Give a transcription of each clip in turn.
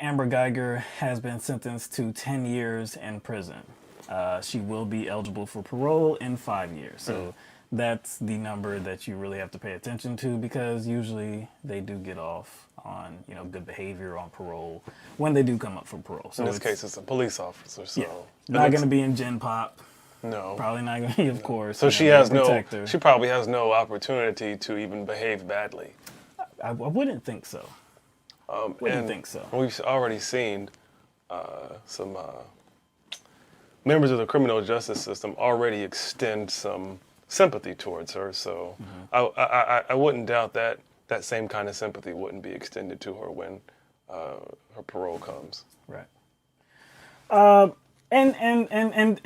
Amber Guyger has been sentenced to 10 years in prison. She will be eligible for parole in 5 years. So that's the number that you really have to pay attention to, because usually they do get off on, good behavior on parole when they do come up for parole. So in this case, it's a police officer. So yeah, not going to be in Gen Pop. No. Probably not going to be, of course. So she has no. She probably has no opportunity to even behave badly. I wouldn't think so. Wouldn't think so. We've already seen some members of the criminal justice system already extend some sympathy towards her. So I wouldn't doubt that that same kind of sympathy wouldn't be extended to her when her parole comes. Right. And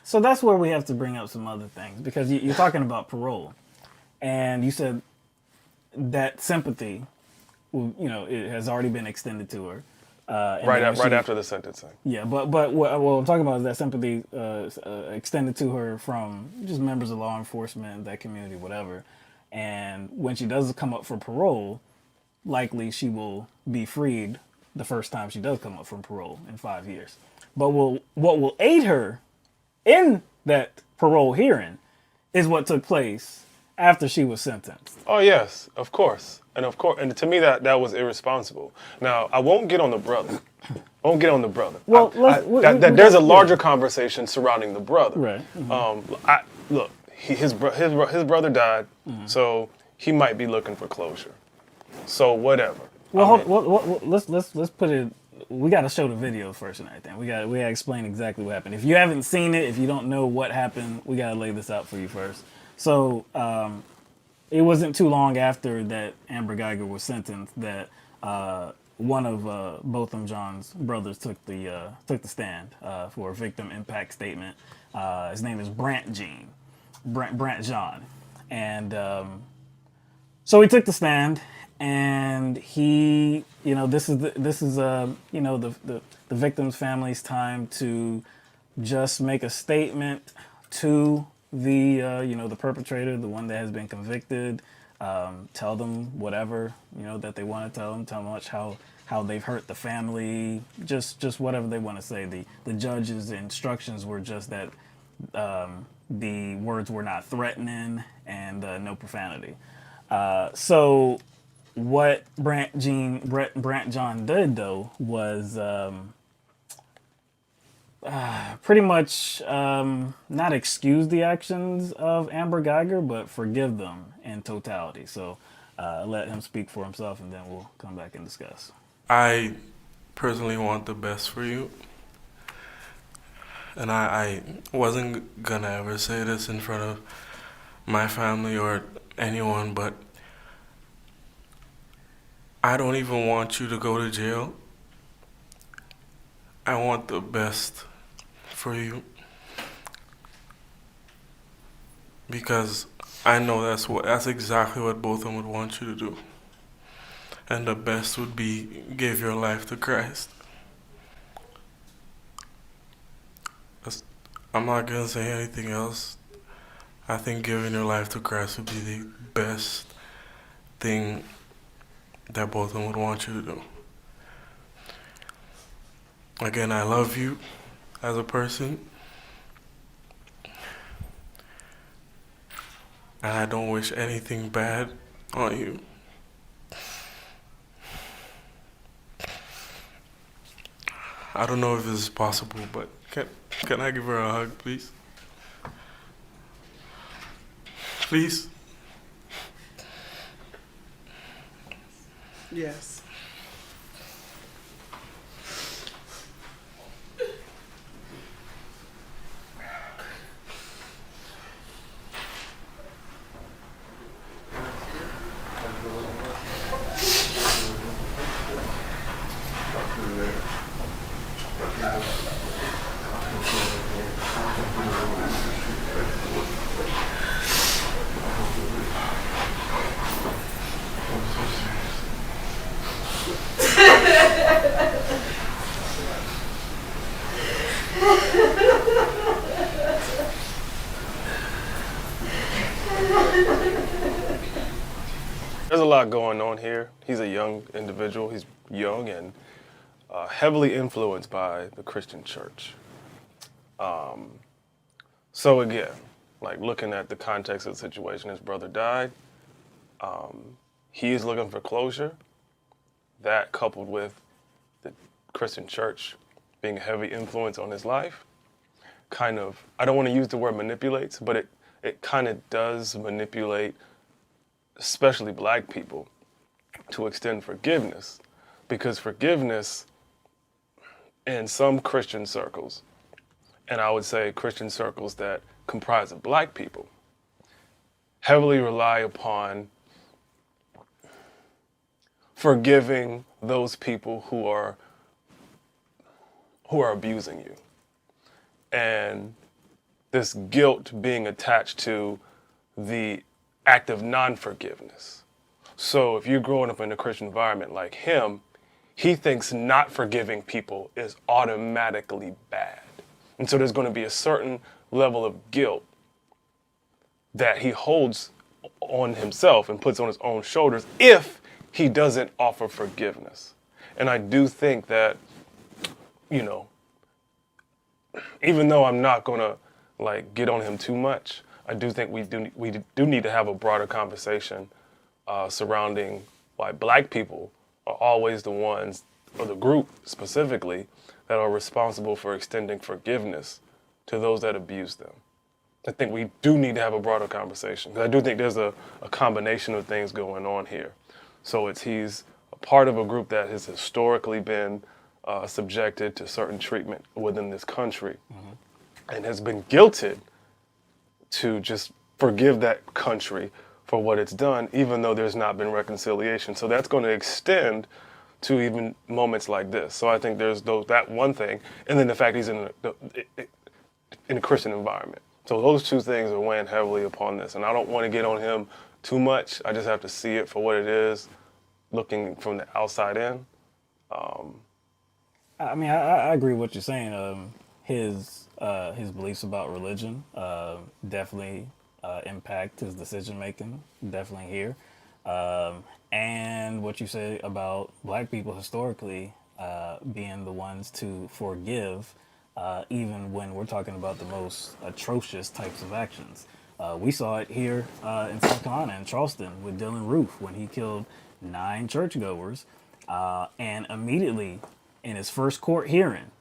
so that's where we have to bring up some other things, because you're talking about parole, and you said that sympathy, it has already been extended to her. Right after the sentencing. Yeah, but what I'm talking about is that sympathy extended to her from just members of law enforcement, that community, whatever. And when she does come up for parole, likely she will be freed the first time she does come up from parole in 5 years. But what will aid her in that parole hearing is what took place after she was sentenced. Oh yes, of course, and to me that was irresponsible. Now I won't get on the brother. Well, there's a larger conversation surrounding the brother. Right. Look, his brother died, so he might be looking for closure. So whatever. Well, let's put it. We got to show the video first and everything. We got to explain exactly what happened. If you haven't seen it, if you don't know what happened, we got to lay this out for you first. So it wasn't too long after that Amber Guyger was sentenced that one of Botham John's brothers took the stand for a victim impact statement. His name is Brant John, and so he took the stand, and he, this is the victim's family's time to just make a statement to the the perpetrator, the one that has been convicted. Tell them whatever that they want to tell them. Tell them how they've hurt the family. Just whatever they want to say. The judge's instructions were just that the words were not threatening and no profanity. So what Brant John did though was pretty much not excuse the actions of Amber Guyger, but forgive them in totality. So let him speak for himself, and then we'll come back and discuss. I personally want the best for you. And I wasn't gonna ever say this in front of my family or anyone, but I don't even want you to go to jail. I want the best for you, because I know that's exactly what both of them would want you to do. And the best would be give your life to Christ. I'm not gonna say anything else. I think giving your life to Christ would be the best thing that both of them would want you to do. Again, I love you as a person, and I don't wish anything bad on you. I don't know if this is possible, but can I give her a hug, please? Please? Yes. There's a lot going on here. He's a young individual. He's young, and heavily influenced by the Christian church. So again, like looking at the context of the situation, his brother died. He is looking for closure. That coupled with the Christian church being a heavy influence on his life, kind of, I don't want to use the word manipulates, but it kind of does manipulate, especially black people, to extend forgiveness. Because forgiveness in some Christian circles, and I would say Christian circles that comprise of black people, heavily rely upon forgiving those people who are abusing you. And this guilt being attached to the act of non-forgiveness. So if you're growing up in a Christian environment like him, he thinks not forgiving people is automatically bad. And so there's going to be a certain level of guilt that he holds on himself and puts on his own shoulders if he doesn't offer forgiveness. And I do think that, you know, even though I'm not going to like get on him too much, I do think we do need to have a broader conversation surrounding why black people are always the ones, or the group specifically, that are responsible for extending forgiveness to those that abuse them. I think we do need to have a broader conversation, because I do think there's a combination of things going on here. So he's a part of a group that has historically been subjected to certain treatment within this country, and has been guilted to just forgive that country for what it's done, even though there's not been reconciliation. So that's going to extend to even moments like this. So I think there's that one thing, and then the fact he's in a Christian environment. So those two things are weighing heavily upon this, and I don't want to get on him too much. I just have to see it for what it is, looking from the outside in. I mean, I agree with what you're saying. His beliefs about religion definitely impact his decision making. Definitely here, and what you say about black people historically being the ones to forgive, even when we're talking about the most atrocious types of actions. We saw it here in South Carolina, in Charleston, with Dylan Roof when he killed 9 churchgoers, and immediately in his first court hearing,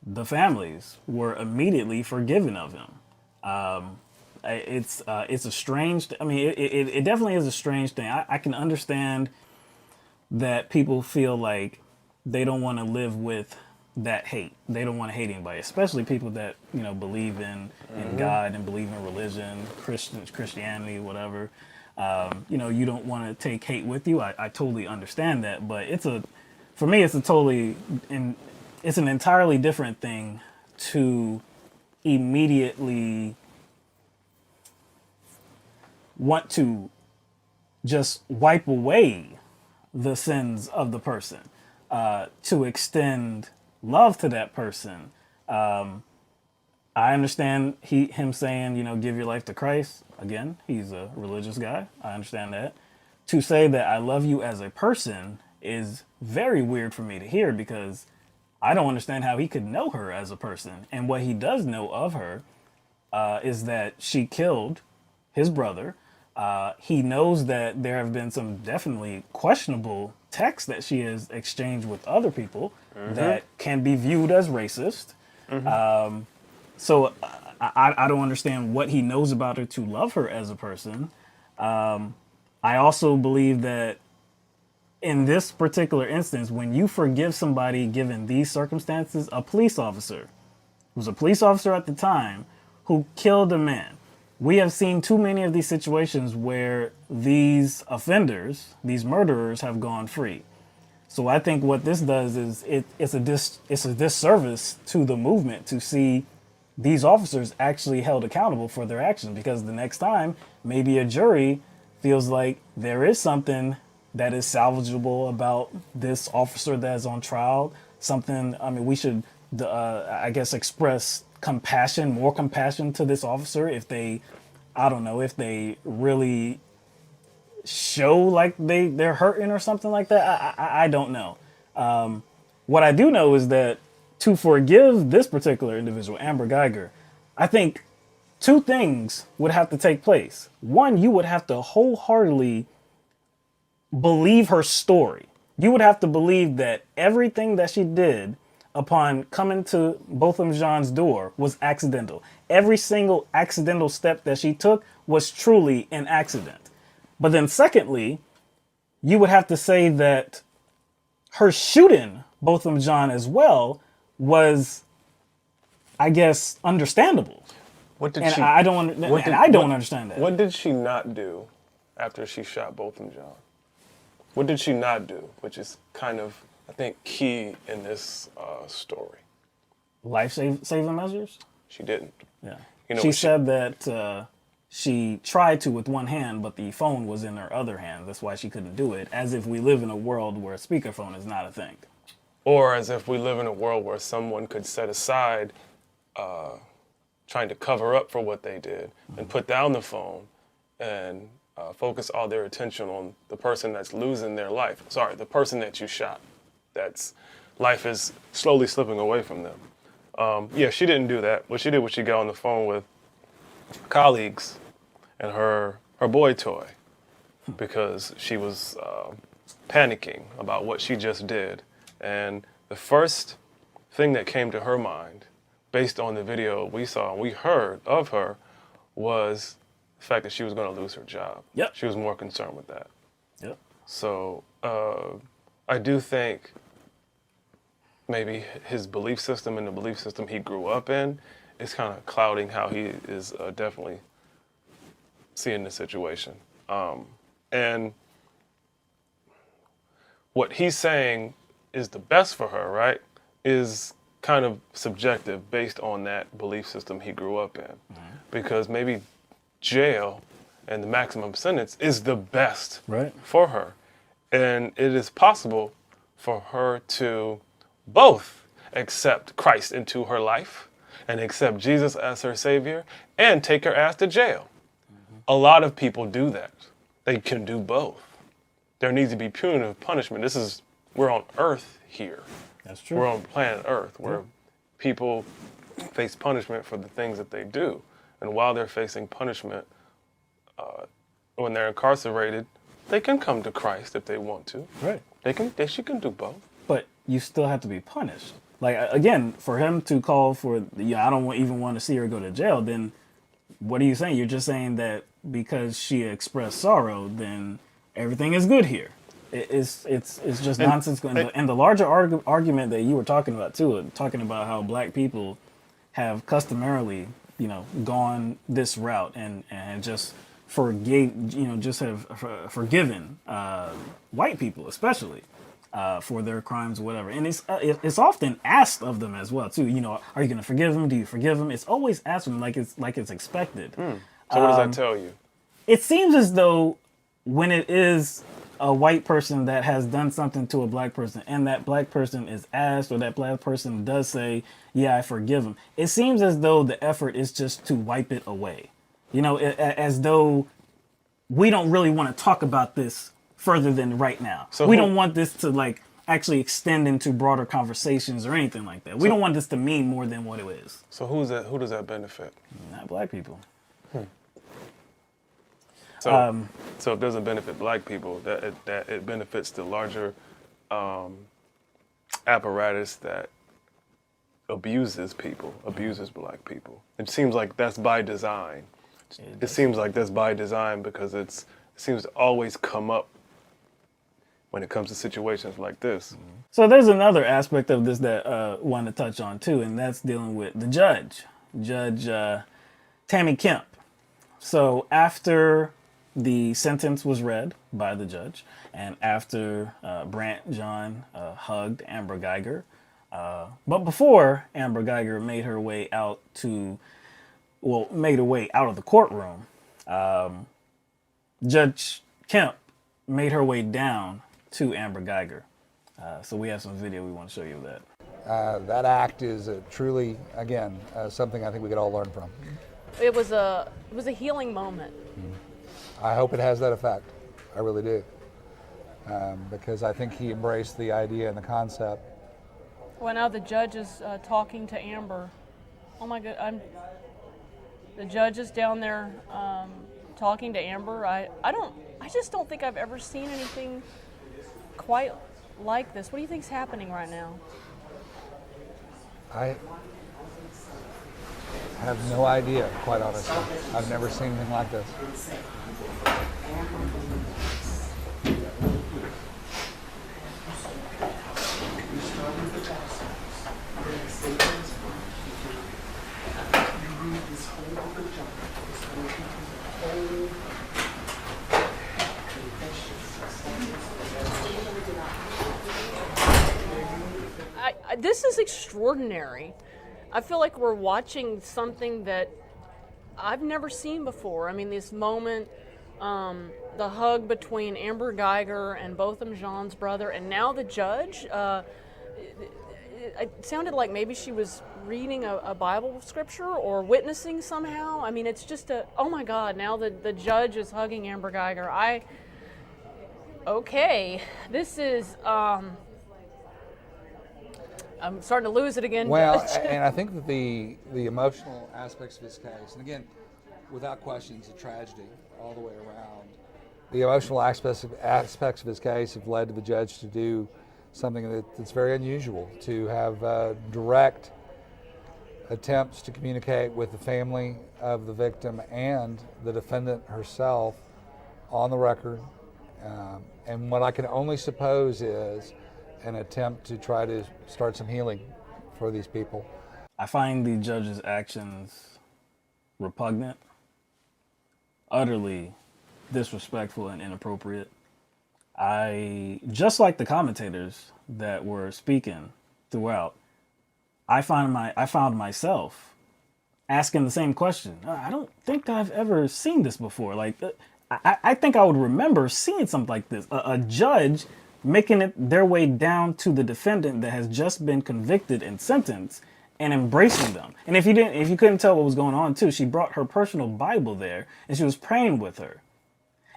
the families were immediately forgiven of him. It's a strange. I mean, it definitely is a strange thing. I can understand that people feel like they don't want to live with that hate. They don't want to hate anybody, especially people that believe in God and believe in religion, Christianity, whatever. You don't want to take hate with you. I totally understand that, but for me, it's an entirely different thing to immediately want to just wipe away the sins of the person, to extend love to that person. I understand him saying, give your life to Christ. Again, he's a religious guy. I understand that. To say that I love you as a person is very weird for me to hear, because I don't understand how he could know her as a person. And what he does know of her is that she killed his brother. He knows that there have been some definitely questionable texts that she has exchanged with other people that can be viewed as racist. So I don't understand what he knows about her to love her as a person. I also believe that in this particular instance, when you forgive somebody given these circumstances, a police officer, who was a police officer at the time, who killed a man. We have seen too many of these situations where these offenders, these murderers, have gone free. So I think what this does is it's a disservice to the movement to see these officers actually held accountable for their actions, because the next time maybe a jury feels like there is something that is salvageable about this officer that is on trial. We should, express more compassion to this officer if they really show like they're hurting or something like that. I don't know. What I do know is that to forgive this particular individual, Amber Guyger, I think two things would have to take place. One, you would have to wholeheartedly believe her story. You would have to believe that everything that she did upon coming to Botham Jean's door was accidental. Every single accidental step that she took was truly an accident. But then secondly, you would have to say that her shooting Botham Jean as well was, I guess, understandable. What did And she? I don't understand that. What did she not do after she shot Botham Jean? What did she not do? Which is kind of, I think, key in this story. Life-saving measures? She didn't. Yeah. You know, She said that she tried to with one hand, but the phone was in her other hand. That's why she couldn't do it, as if we live in a world where a speakerphone is not a thing. Or as if we live in a world where someone could set aside trying to cover up for what they did and put down the phone and focus all their attention on the person that's losing their life. Sorry, the person that you shot. That's life is slowly slipping away from them. Yeah, she didn't do that. What she did was she got on the phone with colleagues and her boy toy because she was panicking about what she just did. And the first thing that came to her mind, based on the video we saw and we heard of her, was the fact that she was going to lose her job. Yep. She was more concerned with that. Yep. So I do think maybe his belief system and the belief system he grew up in is kind of clouding how he is definitely seeing the situation. And what he's saying is the best for her, right, is kind of subjective based on that belief system he grew up in. Mm-hmm. Because maybe jail and the maximum sentence is the best for her. And it is possible for her to both accept Christ into her life and accept Jesus as her Savior and take her ass to jail. Mm-hmm. A lot of people do that. They can do both. There needs to be punitive punishment. We're on Earth here. That's true. We're on planet Earth where people face punishment for the things that they do. And while they're facing punishment, when they're incarcerated, they can come to Christ if they want to. Right. She can do both. But you still have to be punished. Like, again, for him to call for, I don't even want to see her go to jail, then what are you saying? You're just saying that because she expressed sorrow, then everything is good here. It's just nonsense. And the larger argument that you were talking about, too, talking about how black people have customarily, gone this route and just have forgiven white people, especially for their crimes or whatever. And it's often asked of them as well, too. Are you going to forgive them? Do you forgive them? It's always asked of them like it's expected. So what does that tell you? It seems as though when it is a white person that has done something to a black person and that black person is asked or that black person does say, yeah, I forgive him, it seems as though the effort is just to wipe it away. As though we don't really want to talk about this further than right now. So we don't want this to actually extend into broader conversations or anything like that. We don't want this to mean more than what it is. So who does that benefit? Not black people. So it doesn't benefit black people, that it benefits the larger apparatus that abuses black people. It seems like that's by design. It seems like that's by design because it seems to always come up when it comes to situations like this. So there's another aspect of this that I want to touch on too, and that's dealing with the judge, Judge Tammy Kemp. So after the sentence was read by the judge, and after Brant John hugged Amber Guyger, but before Amber Guyger made her way out of the courtroom, Judge Kemp made her way down to Amber Guyger. So we have some video we want to show you of that. That act is truly, again, something I think we could all learn from. It was a healing moment. I hope it has that effect. I really do. Because I think he embraced the idea and the concept Well, now the judge is talking to Amber. Oh my God, the judge is down there talking to Amber. I just don't think I've ever seen anything quite like this. What do you think's happening right now? I have no idea, quite honestly. I've never seen anything like this. This is extraordinary. I feel like we're watching something that I've never seen before. I mean, this moment, the hug between Amber Guyger and Botham Jean's brother, and now the judge. It sounded like maybe she was reading a Bible scripture or witnessing somehow. I mean, it's just oh my God, now the judge is hugging Amber Guyger. Okay, this is, I'm starting to lose it again. Well, Judge. and I think that the emotional aspects of this case, and again, without question, it's a tragedy all the way around. The emotional aspects of his case have led to the judge to do something that's very unusual, to have direct attempts to communicate with the family of the victim and the defendant herself on the record. And what I can only suppose is an attempt to try to start some healing for these people. I find the judge's actions repugnant, utterly disrespectful and inappropriate. Just like the commentators that were speaking throughout, I found myself asking the same question. I don't think I've ever seen this before. Like, I think I would remember seeing something like this. A judge making it their way down to the defendant that has just been convicted and sentenced and embracing them. And if you couldn't tell what was going on too, she brought her personal Bible there and she was praying with her.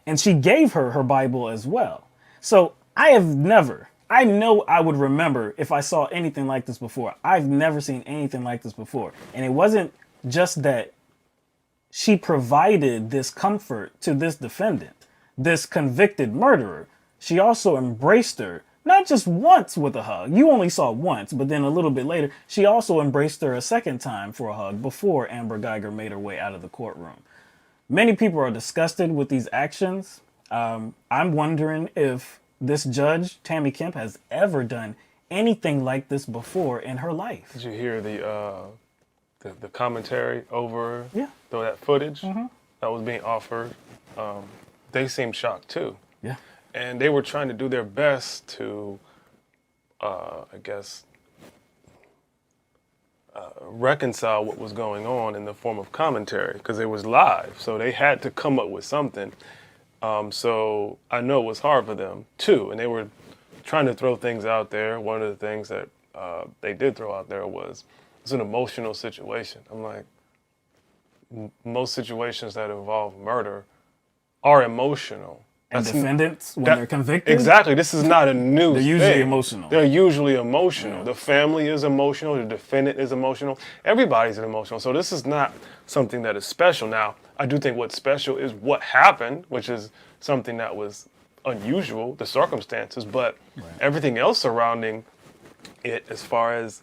And she gave her her Bible as well. So I know I would remember if I saw anything like this before. I've never seen anything like this before. And it wasn't just that she provided this comfort to this defendant, this convicted murderer. She also embraced her, not just once with a hug. You only saw once, but then a little bit later, she also embraced her a second time for a hug before Amber Guyger made her way out of the courtroom. Many people are disgusted with these actions. I'm wondering if this judge, Tammy Kemp, has ever done anything like this before in her life. Did you hear the commentary over that footage that was being offered? They seemed shocked too. Yeah. And they were trying to do their best to, reconcile what was going on in the form of commentary, because it was live. So they had to come up with something. So I know it was hard for them too. And they were trying to throw things out there. One of the things that they did throw out there was, it's an emotional situation. I'm like, most situations that involve murder are emotional. And defendants, when they're convicted? Exactly. This is not a new They're usually thing. emotional. They're usually emotional. Yeah. The family is emotional. The defendant is emotional. Everybody's emotional. So this is not something that is special. Now, I do think what's special is what happened, which is something that was unusual, the circumstances, but everything else surrounding it, as far as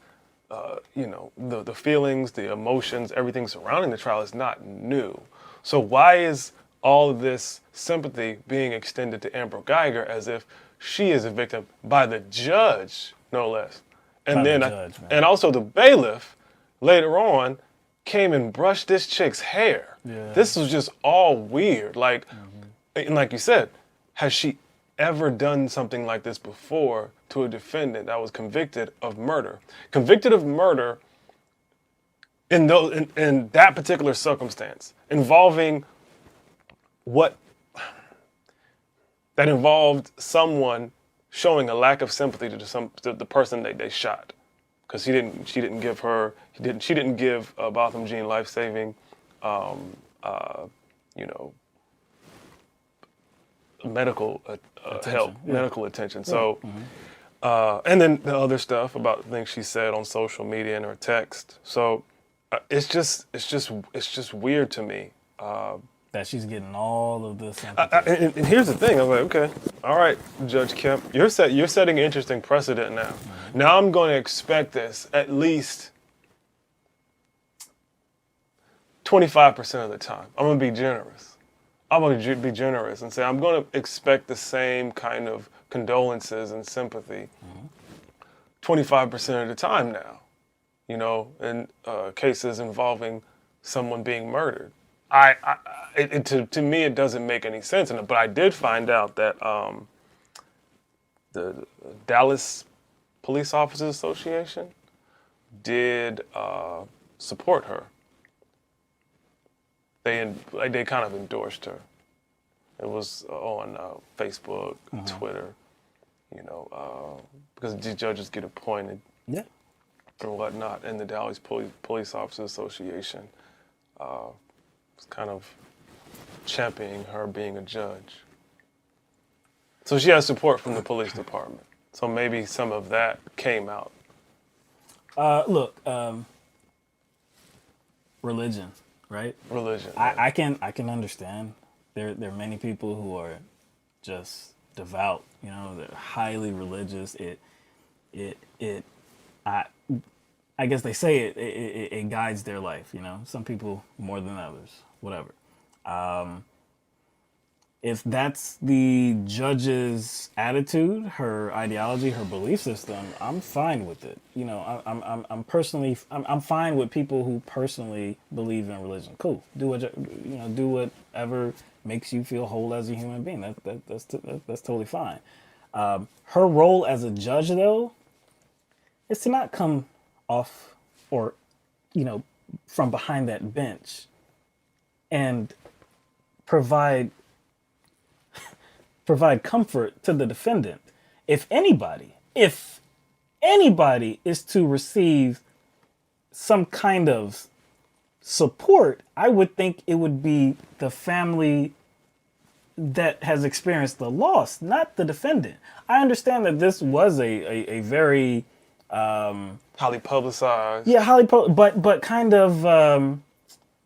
the feelings, the emotions, everything surrounding the trial is not new. So why is all of this sympathy being extended to Amber Guyger as if she is a victim by the judge, no less? And and also the bailiff later on came and brushed this chick's hair. Yeah. This was just all weird. Like, and like you said, has she ever done something like this before to a defendant that was convicted of murder? Convicted of murder in that particular circumstance, involving that involved someone showing a lack of sympathy to the person they shot, because she didn't give Botham Jean life-saving medical help, medical attention. So And then the other stuff about things she said on social media and her text. So it's just weird to me. That she's getting all of this And here's the thing. I'm like, okay, all right, Judge Kemp, you're setting an interesting precedent now. Mm-hmm. Now I'm going to expect this at least 25% of the time. I'm going to be generous. I'm going to be generous and say I'm going to expect the same kind of condolences and sympathy 25% of the time now, in cases involving someone being murdered. To me, it doesn't make any sense. But I did find out that the Dallas Police Officers Association did support her. They kind of endorsed her. It was on Facebook, Twitter, because the judges get appointed Yeah. and whatnot, and the Dallas Police Officers Association was kind of championing her being a judge. So she has support from the police department. So maybe some of that came out. Look, religion, right? Religion. I can understand. There are many people who are just devout. They're highly religious. I guess they say it guides their life. Some people more than others. Whatever. If that's the judge's attitude, her ideology, her belief system, I'm fine with it. I'm fine with people who personally believe in religion. Cool. Do whatever makes you feel whole as a human being. That's totally fine. Her role as a judge, though, is to not come off or, from behind that bench and provide comfort to the defendant. If anybody is to receive some kind of support, I would think it would be the family that has experienced the loss, not the defendant. I understand that this was a very highly publicized. Yeah, but kind of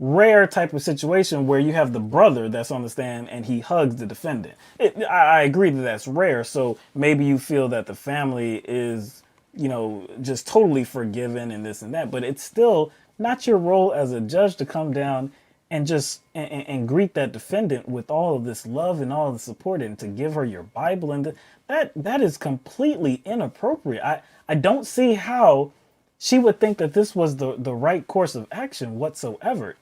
rare type of situation where you have the brother that's on the stand and he hugs the defendant. I agree that that's rare. So maybe you feel that the family is, just totally forgiven and this and that. But it's still not your role as a judge to come down and just and greet that defendant with all of this love and all of the support and to give her your Bible. And that is completely inappropriate. I don't see how she would think that this was the right course of action whatsoever.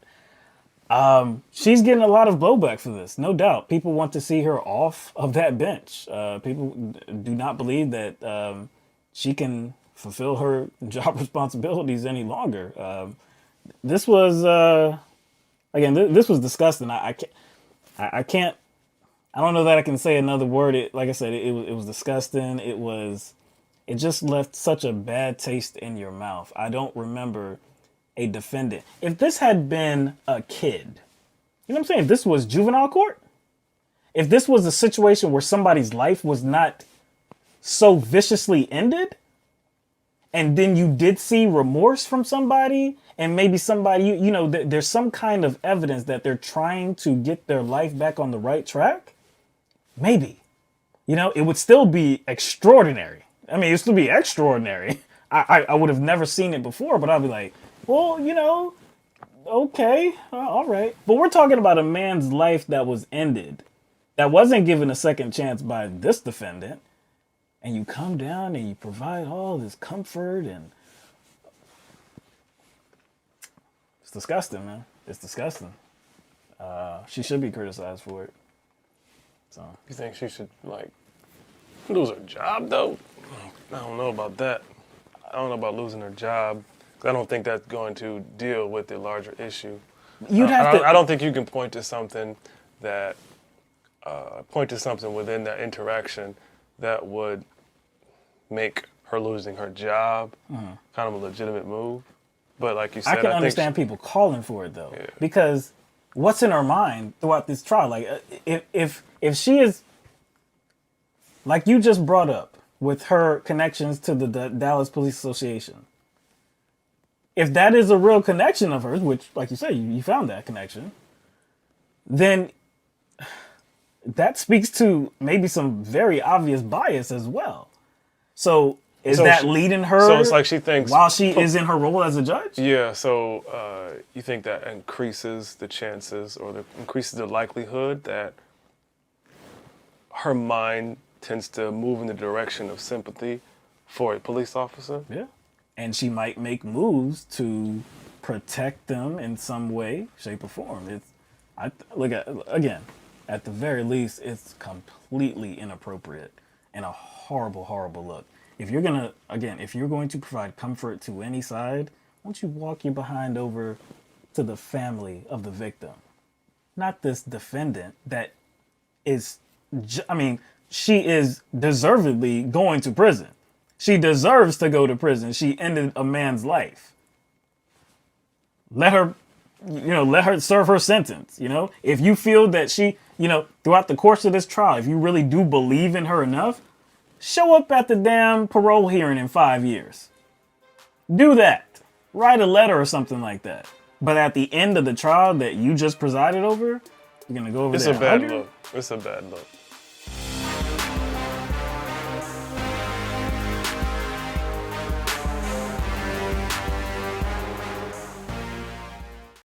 She's getting a lot of blowback for this, no doubt. People want to see her off of that bench. People do not believe that she can fulfill her job responsibilities any longer. This was this was disgusting. I can't. I don't know that I can say another word. Like I said, it was disgusting. It just left such a bad taste in your mouth. I don't remember a defendant. If this had been a kid, you know what I'm saying? If this was juvenile court, if this was a situation where somebody's life was not so viciously ended, and then you did see remorse from somebody, and maybe somebody, there's some kind of evidence that they're trying to get their life back on the right track, maybe, it would still be extraordinary. I mean, it'd still be extraordinary. I would have never seen it before, but I'd be like, well, okay, all right. But we're talking about a man's life that was ended, that wasn't given a second chance by this defendant. And you come down and you provide all this comfort, and it's disgusting, man. It's disgusting. She should be criticized for it. So You think she should lose her job though? I don't know about that. I don't know about losing her job. I don't think that's going to deal with the larger issue. I don't think you can point to something within that interaction that would make her losing her job kind of a legitimate move. But like you said, I can understand people calling for it though, because what's in her mind throughout this trial? Like if she is, like you just brought up, with her connections to the Dallas Police Association. If that is a real connection of hers, which, like you say, you found that connection, then that speaks to maybe some very obvious bias as well. So is that leading her? So it's like she thinks while she is in her role as a judge. Yeah. So you think that increases the chances, or increases the likelihood that her mind tends to move in the direction of sympathy for a police officer? Yeah. And she might make moves to protect them in some way, shape, or form. Look at again. At the very least, it's completely inappropriate and a horrible, horrible look. If you're going to provide comfort to any side, why don't you walk your behind over to the family of the victim, not this defendant that is, she is deservedly going to prison. She deserves to go to prison. She ended a man's life. Let her serve her sentence. If you feel that she, throughout the course of this trial, if you really do believe in her enough, show up at the damn parole hearing in 5 years. Do that. Write a letter or something like that. But at the end of the trial that you just presided over, you're going to go over there. It's a bad look. It's a bad look.